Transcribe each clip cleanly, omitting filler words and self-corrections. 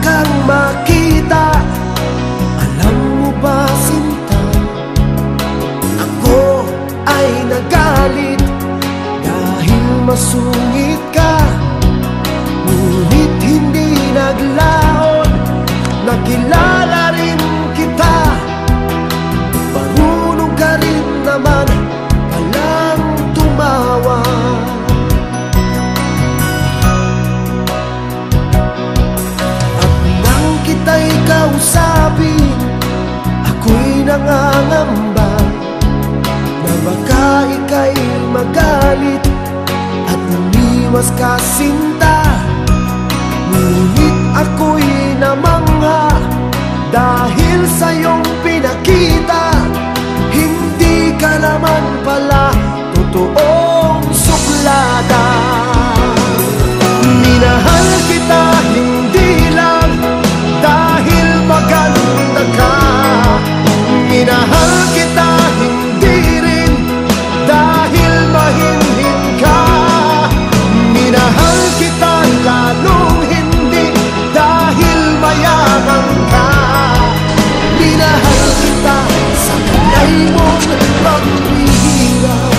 kang makita. Alam mo ba, sinta, ako ay nagalit dahil masungit ka. Ngunit hindi naglaon, nakilala rin kita. Marunong ka rin naman palang tumawa. At nang kita'y kausapin, ako'y nangangamba na baka ika'y magalit at umiwas ka, sinta. Ngunit ako'y namangha dahil sa iyong pinakita. Hindi ka naman pala totoong suplada. Minahal kita hindi lang dahil maganda ka. Minahal kita hindi rin dahil mahinhin ka. Minahal kita lalong hindi dahil mayaman ka. Minahal kita sa kanay mong paghihirap.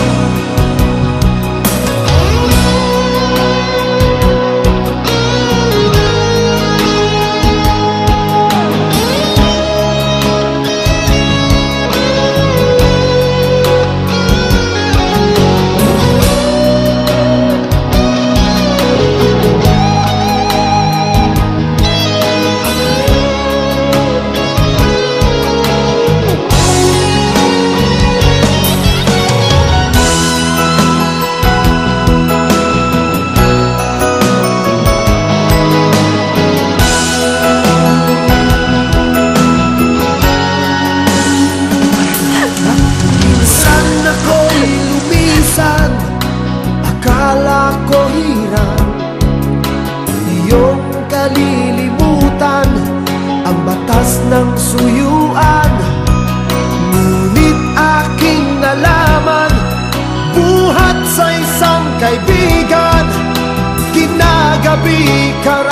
Akala ko hirap iyong kalilimutan ang batas ng suyuan. Ngunit aking nalaman, buhat sa isang kaibigan, kinagabi ka